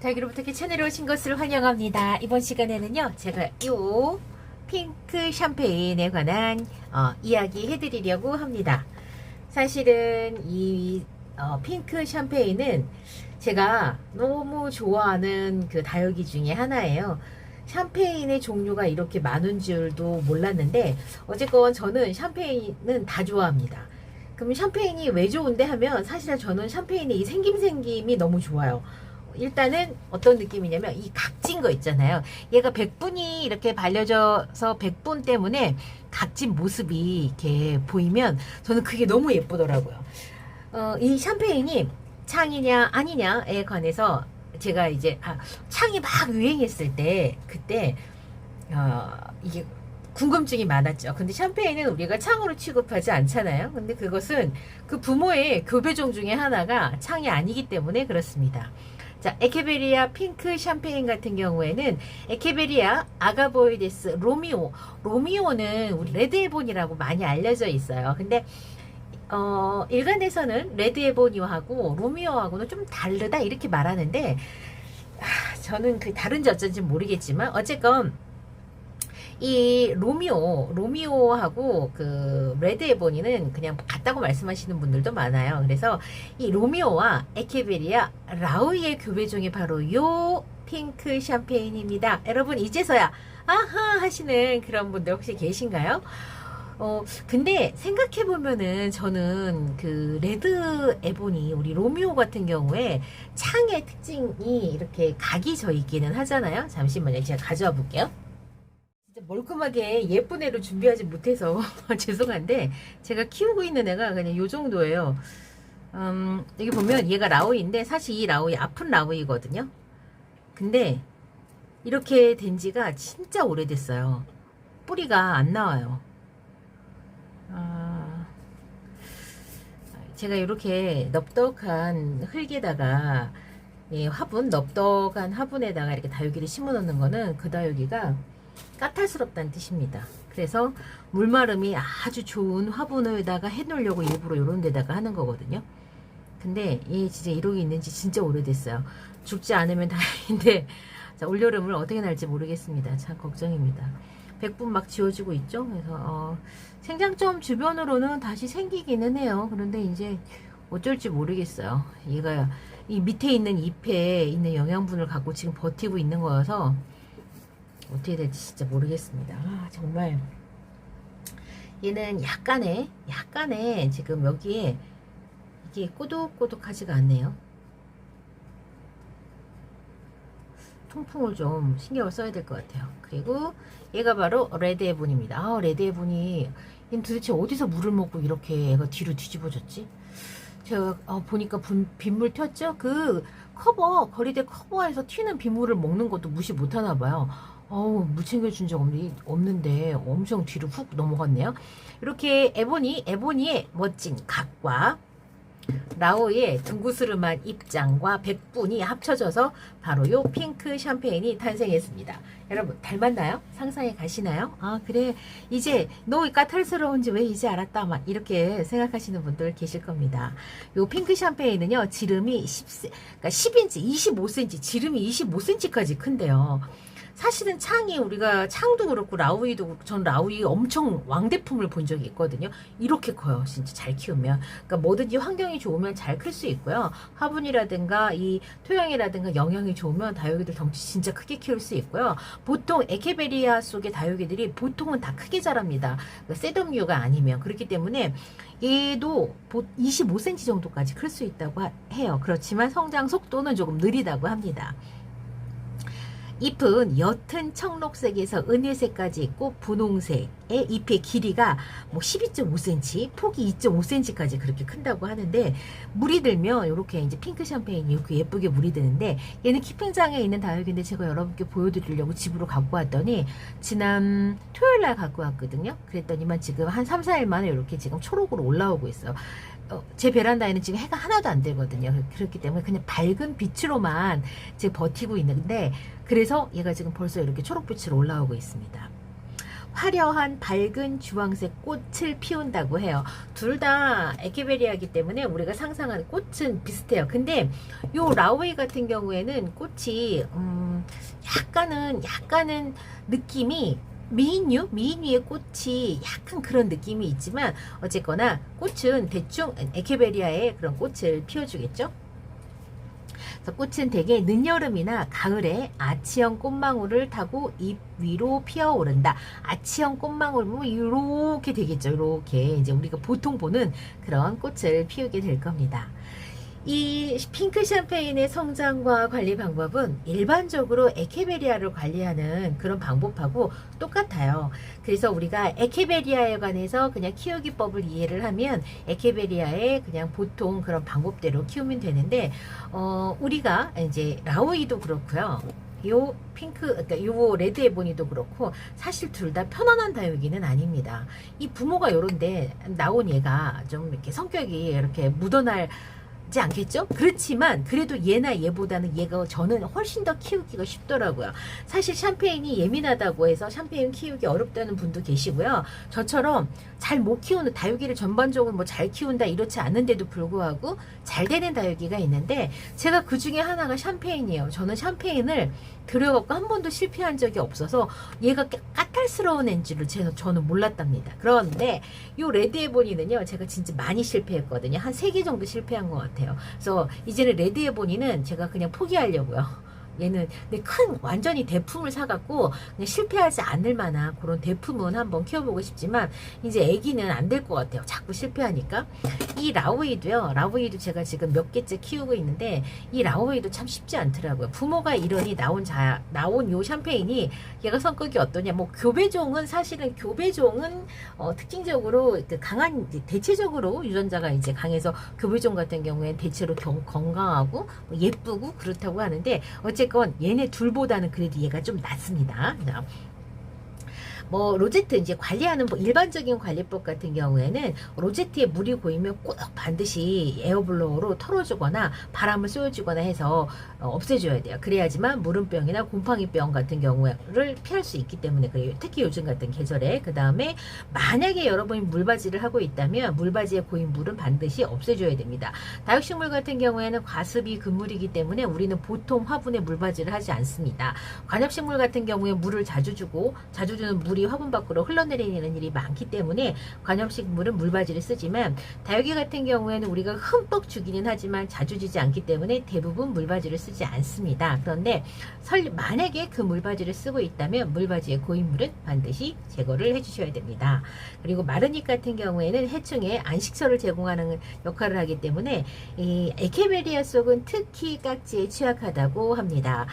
자, 여러분부터 채널에 오신 것을 환영합니다. 이번 시간에는요, 제가 요 핑크 샴페인에 관한 이야기 해드리려고 합니다. 사실은 이 핑크 샴페인은 제가 너무 좋아하는 그 다육이 중에 하나예요. 샴페인의 종류가 이렇게 많은 줄도 몰랐는데 어쨌건 저는 샴페인은 다 좋아합니다. 그럼 샴페인이 왜 좋은데 하면 사실 저는 샴페인의 이 생김이 너무 좋아요. 일단은 어떤 느낌이냐면 이 각진 거 있잖아요. 얘가 백분이 이렇게 발려져서 백분 때문에 각진 모습이 이렇게 보이면 저는 그게 너무 예쁘더라고요. 이 샴페인이 창이냐 아니냐에 관해서 제가 이제 창이 막 유행했을 때 그때 이게 궁금증이 많았죠. 근데 샴페인은 우리가 창으로 취급하지 않잖아요. 근데 그것은 그 부모의 교배종 중에 하나가 창이 아니기 때문에 그렇습니다. 자, 에케베리아 핑크 샴페인 같은 경우에는 에케베리아 아가보이데스 로미오는 우리 레드에보니라고 많이 알려져 있어요. 근데 일간에서는 레드에보니하고 로미오하고는 좀 다르다 이렇게 말하는데 저는 그 다른지 어쩐지 모르겠지만 어쨌건 이 로미오하고 그 레드 에보니는 그냥 같다고 말씀하시는 분들도 많아요. 그래서 이 로미오와 에케베리아 라우이의 교배종이 바로 요 핑크 샴페인입니다. 여러분 이제서야 아하 하시는 그런 분들 혹시 계신가요? 근데 생각해보면은 저는 그 레드 에보니 우리 로미오 같은 경우에 창의 특징이 이렇게 각이 져 있기는 하잖아요. 잠시만요. 제가 가져와 볼게요. 멀끔하게 예쁜 애로 준비하지 못해서 죄송한데 제가 키우고 있는 애가 그냥 요 정도예요. 여기 보면 얘가 라우이인데 사실 이 라우이 아픈 라우이거든요. 근데 이렇게 된 지가 진짜 오래됐어요. 뿌리가 안 나와요. 제가 이렇게 넓적한 흙에다가 넓적한 화분에다가 이렇게 다육이를 심어 놓는 거는 그 다육이가 까탈스럽다는 뜻입니다. 그래서 물마름이 아주 좋은 화분에다가 해놓으려고 일부러 이런 데다가 하는 거거든요. 근데 얘 진짜 이러고 있는지 진짜 오래됐어요. 죽지 않으면 다행인데 자, 올여름을 어떻게 날지 모르겠습니다. 참 걱정입니다. 백분 막 지워지고 있죠. 그래서 생장점 주변으로는 다시 생기기는 해요. 그런데 이제 어쩔지 모르겠어요. 얘가 이 밑에 있는 잎에 있는 영양분을 갖고 지금 버티고 있는 거여서 어떻게 될지 진짜 모르겠습니다. 정말 얘는 약간의 지금 여기에 이게 꼬독꼬독하지가 않네요. 통풍을 좀 신경을 써야 될 것 같아요. 그리고 얘가 바로 레드 에본입니다. 레드 에본이 얘는 도대체 어디서 물을 먹고 이렇게 얘가 뒤로 뒤집어졌지? 제가 보니까 빗물 튀었죠? 그 거리대 커버에서 튀는 빗물을 먹는 것도 무시 못하나 봐요. 물 챙겨준 적 없는데 엄청 뒤로 훅 넘어갔네요. 이렇게 에보니의 멋진 각과 라오의 둥구스름한 입장과 백분이 합쳐져서 바로 요 핑크 샴페인이 탄생했습니다. 여러분 닮았나요? 상상해 가시나요? 그래 이제 너 까탈스러운지 왜 이제 알았다 막 이렇게 생각하시는 분들 계실 겁니다. 요 핑크 샴페인은요 지름이 10인치 25cm 지름이 25cm까지 큰데요. 사실은 우리가 창도 그렇고 전 라우이 엄청 왕대품을 본 적이 있거든요. 이렇게 커요. 진짜 잘 키우면. 그러니까 뭐든지 환경이 좋으면 잘 클 수 있고요. 화분이라든가 이 토양이라든가 영양이 좋으면 다육이들 덩치 진짜 크게 키울 수 있고요. 보통 에케베리아 속의 다육이들이 보통은 다 크게 자랍니다. 그러니까 셋업류가 아니면. 그렇기 때문에 얘도 25cm 정도까지 클 수 있다고 해요. 그렇지만 성장 속도는 조금 느리다고 합니다. 잎은 옅은 청록색에서 은회색까지 있고 분홍색의 잎의 길이가 12.5cm, 폭이 2.5cm까지 그렇게 큰다고 하는데 물이 들면 이렇게 이제 핑크 샴페인이 이렇게 예쁘게 물이 드는데 얘는 키핑장에 있는 다육인데 제가 여러분께 보여드리려고 집으로 갖고 왔더니 지난 토요일날 갖고 왔거든요. 그랬더니만 지금 한 3, 4일 만에 이렇게 지금 초록으로 올라오고 있어요. 제 베란다에는 지금 해가 하나도 안 되거든요. 그렇기 때문에 그냥 밝은 빛으로만 지금 버티고 있는데 그래서 얘가 지금 벌써 이렇게 초록빛으로 올라오고 있습니다. 화려한 밝은 주황색 꽃을 피운다고 해요. 둘 다 에케베리아이기 때문에 우리가 상상하는 꽃은 비슷해요. 근데 요 라오이 같은 경우에는 꽃이 약간은 느낌이 미인류의 꽃이 약간 그런 느낌이 있지만 어쨌거나 꽃은 대충 에케베리아의 그런 꽃을 피워주겠죠. 그래서 꽃은 대개 늦여름이나 가을에 아치형 꽃망울을 타고 잎 위로 피어오른다. 아치형 꽃망울 뭐 이렇게 되겠죠. 이렇게 이제 우리가 보통 보는 그런 꽃을 피우게 될 겁니다. 이 핑크 샴페인의 성장과 관리 방법은 일반적으로 에케베리아를 관리하는 그런 방법하고 똑같아요. 그래서 우리가 에케베리아에 관해서 그냥 키우기법을 이해를 하면 에케베리아의 그냥 보통 그런 방법대로 키우면 되는데, 우리가 이제 라오이도 그렇고요. 요 핑크, 그러니까 요 레드 에보니도 그렇고 사실 둘 다 편안한 다육이는 아닙니다. 이 부모가 요런데 나온 얘가 좀 이렇게 성격이 이렇게 묻어날 지 않겠죠? 그렇지만 그래도 얘나 얘보다는 얘가 저는 훨씬 더 키우기가 쉽더라고요. 사실 샴페인이 예민하다고 해서 샴페인 키우기 어렵다는 분도 계시고요. 저처럼 잘 못 키우는 다육이를 전반적으로 뭐 잘 키운다 이렇지 않은데도 불구하고 잘 되는 다육이가 있는데 제가 그 중에 하나가 샴페인이에요. 저는 샴페인을 들여갖고 한 번도 실패한 적이 없어서 얘가 까탈스러운 앤지를 저는 몰랐답니다. 그런데 요 레드 에보니는요 제가 진짜 많이 실패했거든요. 한 3개 정도 실패한 것 같아요. 그래서 이제는 레드 에보니는 제가 그냥 포기하려고요. 얘는 근데 큰 완전히 대품을 사갖고 그냥 실패하지 않을 만한 그런 대품은 한번 키워보고 싶지만 이제 애기는 안 될 것 같아요. 자꾸 실패하니까. 이 라오이도요. 라오이도 제가 지금 몇 개째 키우고 있는데 이 라오이도 참 쉽지 않더라고요. 부모가 이러니 나온 요 샴페인이 얘가 성격이 어떠냐. 뭐 교배종은 사실은 특징적으로 그 강한 대체적으로 유전자가 이제 강해서 교배종 같은 경우에 대체로 건강하고 예쁘고 그렇다고 하는데 어쨌건 얘네 둘보다는 그래도 얘가 좀 낫습니다. 뭐 로제트 이제 관리하는 일반적인 관리법 같은 경우에는 로제트에 물이 고이면 꼭 반드시 에어블로어로 털어주거나 바람을 쏘여주거나 해서 없애줘야 돼요. 그래야지만 무름병이나 곰팡이병 같은 경우를 피할 수 있기 때문에 그래요. 특히 요즘 같은 계절에. 그 다음에 만약에 여러분이 물바지를 하고 있다면 물바지에 고인 물은 반드시 없애줘야 됩니다. 다육식물 같은 경우에는 과습이 금물이기 때문에 우리는 보통 화분에 물바지를 하지 않습니다. 관엽식물 같은 경우에 물을 자주 주는 물이 화분 밖으로 흘러내리는 일이 많기 때문에 관엽식물은 물바지를 쓰지만 다육이 같은 경우에는 우리가 흠뻑 주기는 하지만 자주 주지 않기 때문에 대부분 물바지를 쓰지 않습니다. 그런데 만약에 그 물바지를 쓰고 있다면 물바지에 고인 물은 반드시 제거를 해주셔야 됩니다. 그리고 마르닉 같은 경우에는 해충에 안식처를 제공하는 역할을 하기 때문에 이 에케베리아 속은 특히 깍지에 취약하다고 합니다.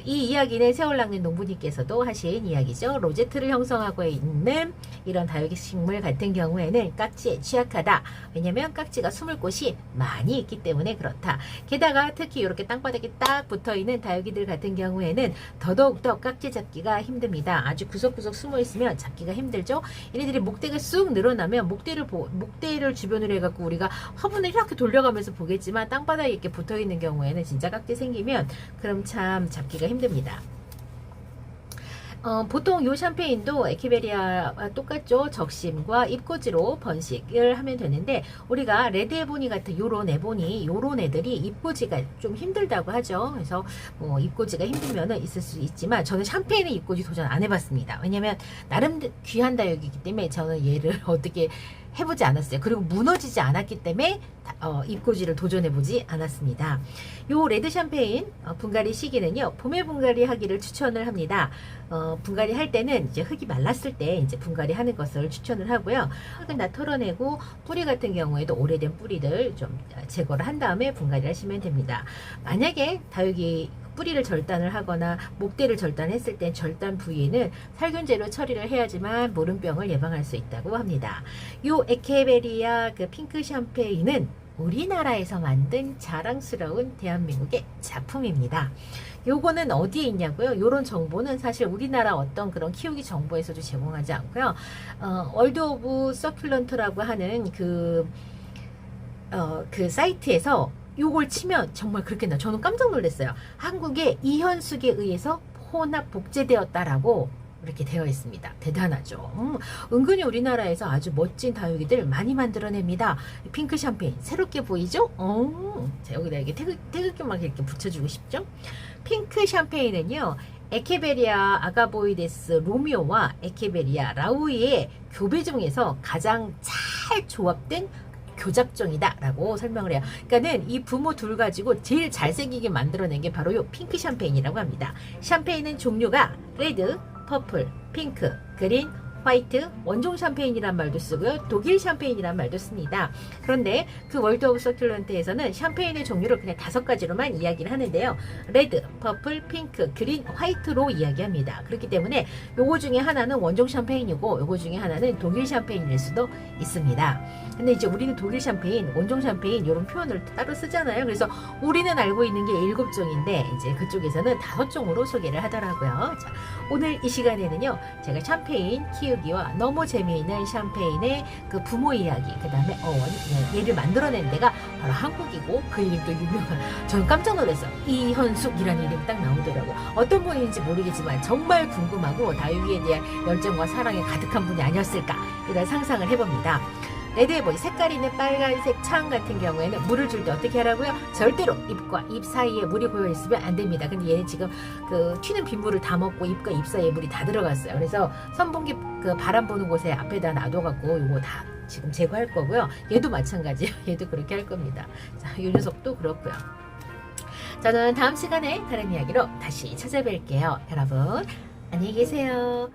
이 이야기는 세월낙는 농부님께서도 하신 이야기죠. 로제트를 형성하고 있는 이런 다육식물 같은 경우에는 깍지에 취약하다. 왜냐면 깍지가 숨을 곳이 많이 있기 때문에 그렇다. 게다가 특히 이렇게 땅바닥에 딱 붙어있는 다육이들 같은 경우에는 더더욱더 깍지 잡기가 힘듭니다. 아주 구석구석 숨어 있으면 잡기가 힘들죠. 얘네들이 목대가 쑥 늘어나면 목대를 주변으로 해갖고 우리가 화분을 이렇게 돌려가면서 보겠지만 땅바닥에 이렇게 붙어있는 경우에는 진짜 깍지 생기면 그럼 참 잡기가 힘듭니다. 보통 요 샴페인도 에케베리아와 똑같죠. 적심과 잎꽂이로 번식을 하면 되는데 우리가 레드 에보니 같은 요런 애들이 잎꽂이가 좀 힘들다고 하죠. 그래서 뭐 잎꽂이가 힘들면은 있을 수 있지만 저는 샴페인은 잎꽂이 도전 안 해봤습니다. 왜냐면 나름 귀한 다육이기 때문에 저는 얘를 어떻게 해보지 않았어요. 그리고 무너지지 않았기 때문에 잎꽂이를 도전해보지 않았습니다. 요 레드 샴페인 분갈이 시기는요. 봄에 분갈이 하기를 추천을 합니다. 분갈이 할 때는 이제 흙이 말랐을 때 이제 분갈이 하는 것을 추천을 하고요. 흙을 다 털어내고 뿌리 같은 경우에도 오래된 뿌리들 좀 제거를 한 다음에 분갈이 하시면 됩니다. 만약에 다육이 뿌리를 절단을 하거나 목대를 절단했을 땐 절단 부위에는 살균제로 처리를 해야지만 모름병을 예방할 수 있다고 합니다. 요 에케베리아 그 핑크 샴페인은 우리나라에서 만든 자랑스러운 대한민국의 작품입니다. 요거는 어디에 있냐고요? 요런 정보는 사실 우리나라 어떤 그런 키우기 정보에서도 제공하지 않고요. 월드 오브 서큘런트라고 하는 그 사이트에서 요걸 치면 정말 그렇게 저는 깜짝 놀랐어요. 한국의 이현숙에 의해서 혼합 복제되었다라고 이렇게 되어 있습니다. 대단하죠. 은근히 우리나라에서 아주 멋진 다육이들 많이 만들어냅니다. 핑크 샴페인 새롭게 보이죠? 자, 여기다 이렇게 태극기만 이렇게 붙여주고 싶죠? 핑크 샴페인은요, 에케베리아 아가보이데스 로미오와 에케베리아 라우이의 교배 중에서 가장 잘 조합된 교작종이다 라고 설명을 해요. 그러니까는 이 부모 둘 가지고 제일 잘생기게 만들어낸 게 바로 요 핑크 샴페인이라고 합니다. 샴페인은 종류가 레드, 퍼플, 핑크, 그린, 화이트, 원종 샴페인이란 말도 쓰고요. 독일 샴페인이란 말도 씁니다. 그런데 그 월드 오브 서큘런트에서는 샴페인의 종류를 그냥 5가지로만 이야기를 하는데요. 레드, 퍼플, 핑크, 그린, 화이트로 이야기합니다. 그렇기 때문에 요거 중에 하나는 원종 샴페인이고 요거 중에 하나는 독일 샴페인일 수도 있습니다. 근데 이제 우리는 독일 샴페인, 원종 샴페인 이런 표현을 따로 쓰잖아요. 그래서 우리는 알고 있는 게 7종인데 이제 그쪽에서는 5종으로 소개를 하더라고요. 자, 오늘 이 시간에는요, 제가 샴페인 키우기와 너무 재미있는 샴페인의 그 부모 이야기, 그 다음에 얘를 만들어낸 데가 바로 한국이고 그 이름도 유명한, 저는 깜짝 놀랐어요. 이현숙이라는 이름이 딱 나오더라고요. 어떤 분인지 모르겠지만 정말 궁금하고 다육이에 대한 열정과 사랑에 가득한 분이 아니었을까 이런 상상을 해봅니다. 레드에보니 색깔이 있는 빨간색 창 같은 경우에는 물을 줄 때 어떻게 하라고요? 절대로 잎과 잎 사이에 물이 고여 있으면 안 됩니다. 근데 얘는 지금 그 튀는 빗물을 다 먹고 ip과 잎 사이에 물이 다 들어갔어요. 그래서 선풍기 그 바람 부는 곳에 앞에다 놔둬갖고 이거 다 지금 제거할 거고요. 얘도 마찬가지예요. 얘도 그렇게 할 겁니다. 자, 이 녀석도 그렇고요. 저는 다음 시간에 다른 이야기로 다시 찾아뵐게요. 여러분 안녕히 계세요.